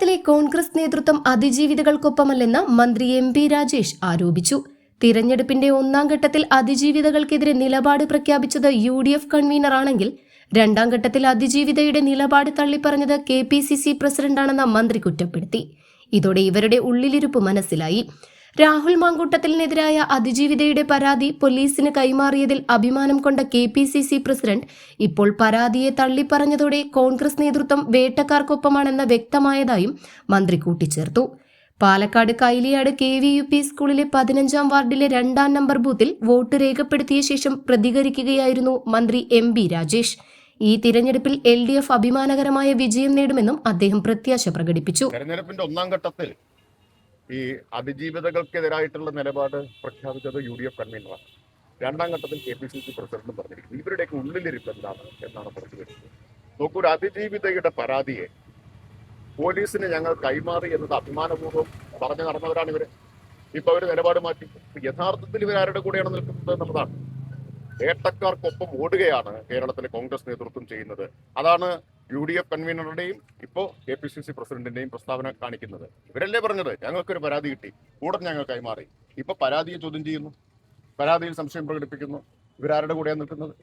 കേരളത്തിലെ കോൺഗ്രസ് നേതൃത്വം അതിജീവിതകൾക്കൊപ്പമല്ലെന്ന് മന്ത്രി എം.പി. രാജേഷ് ആരോപിച്ചു. തിരഞ്ഞെടുപ്പിന്റെ ഒന്നാം ഘട്ടത്തിൽ അതിജീവിതകൾക്കെതിരെ നിലപാട് പ്രഖ്യാപിച്ചത് UDF കൺവീനറാണെങ്കിൽ രണ്ടാം ഘട്ടത്തിൽ അതിജീവിതയുടെ നിലപാട് തള്ളിപ്പറഞ്ഞത് KPCC പ്രസിഡന്റാണെന്ന് മന്ത്രി കുറ്റപ്പെടുത്തി. ഇതോടെ ഇവരുടെ ഉള്ളിലിരുപ്പ് മനസ്സിലായി. രാഹുൽ മാങ്കൂട്ടത്തിനെതിരായ അതിജീവിതയുടെ പരാതി പോലീസിന് കൈമാറിയതിൽ അഭിമാനം കൊണ്ട KPCC പ്രസിഡന്റ് ഇപ്പോൾ പരാതിയെ തള്ളിപ്പറഞ്ഞതോടെ കോൺഗ്രസ് നേതൃത്വം വേട്ടക്കാർക്കൊപ്പമാണെന്ന് വ്യക്തമായതായും മന്ത്രി കൂട്ടിച്ചേർത്തു. പാലക്കാട് കൈലിയാട് KVUP സ്കൂളിലെ 15-ാം വാർഡിലെ 2-ാം നമ്പർ ബൂത്തിൽ വോട്ട് രേഖപ്പെടുത്തിയ ശേഷം പ്രതികരിക്കുകയായിരുന്നു മന്ത്രി M.B. രാജേഷ്. ഈ തിരഞ്ഞെടുപ്പിൽ LDF അഭിമാനകരമായ വിജയം നേടുമെന്നും അദ്ദേഹം പ്രത്യാശ പ്രകടിപ്പിച്ചു. തെരഞ്ഞെടുപ്പിന്റെ ഒന്നാം ഘട്ടത്തിൽ ഈ അതിജീവിതകൾക്കെതിരായിട്ടുള്ള നിലപാട് പ്രഖ്യാപിച്ചത് UDF കൺവീനറാണ്. രണ്ടാം ഘട്ടത്തിൽ KPCC പ്രസിഡന്റ് പറഞ്ഞിരിക്കുന്നത്. ഇവരുടെയൊക്കെ ഉള്ളിലിരിപ്പ് എന്താണ് എന്നാണ് പുറത്തു വരുന്നത്. നോക്കൂ, ഒരു അതിജീവിതയുടെ പരാതിയെ പോലീസിന് ഞങ്ങൾ കൈമാറി എന്നത് അഭിമാനപൂർവ്വം പറഞ്ഞു നടന്നവരാണ് ഇവര്. ഇപ്പൊ അവര് നിലപാട് മാറ്റി. യഥാർത്ഥത്തിൽ ഇവരാരുടെ കൂടെയാണ് നിൽക്കുന്നത് എന്നുള്ളതാണ്. വേട്ടക്കാർക്കൊപ്പം ഓടുകയാണ് കേരളത്തിലെ കോൺഗ്രസ് നേതൃത്വം ചെയ്യുന്നത്. അതാണ് UDF കൺവീനറുടെയും ഇപ്പോൾ KPCC പ്രസിഡന്റിന്റെയും പ്രസ്താവന കാണിക്കുന്നത്. ഇവരല്ലേ പറഞ്ഞത് ഞങ്ങൾക്കൊരു പരാതി കിട്ടി, കൂടെ ഞങ്ങൾ കൈമാറി. ഇപ്പൊ പരാതിയെ ചോദ്യം ചെയ്യുന്നു, പരാതിയിൽ സംശയം പ്രകടിപ്പിക്കുന്നു. ഇവരാരുടെ കൂടെയാണ് നിൽക്കുന്നത്?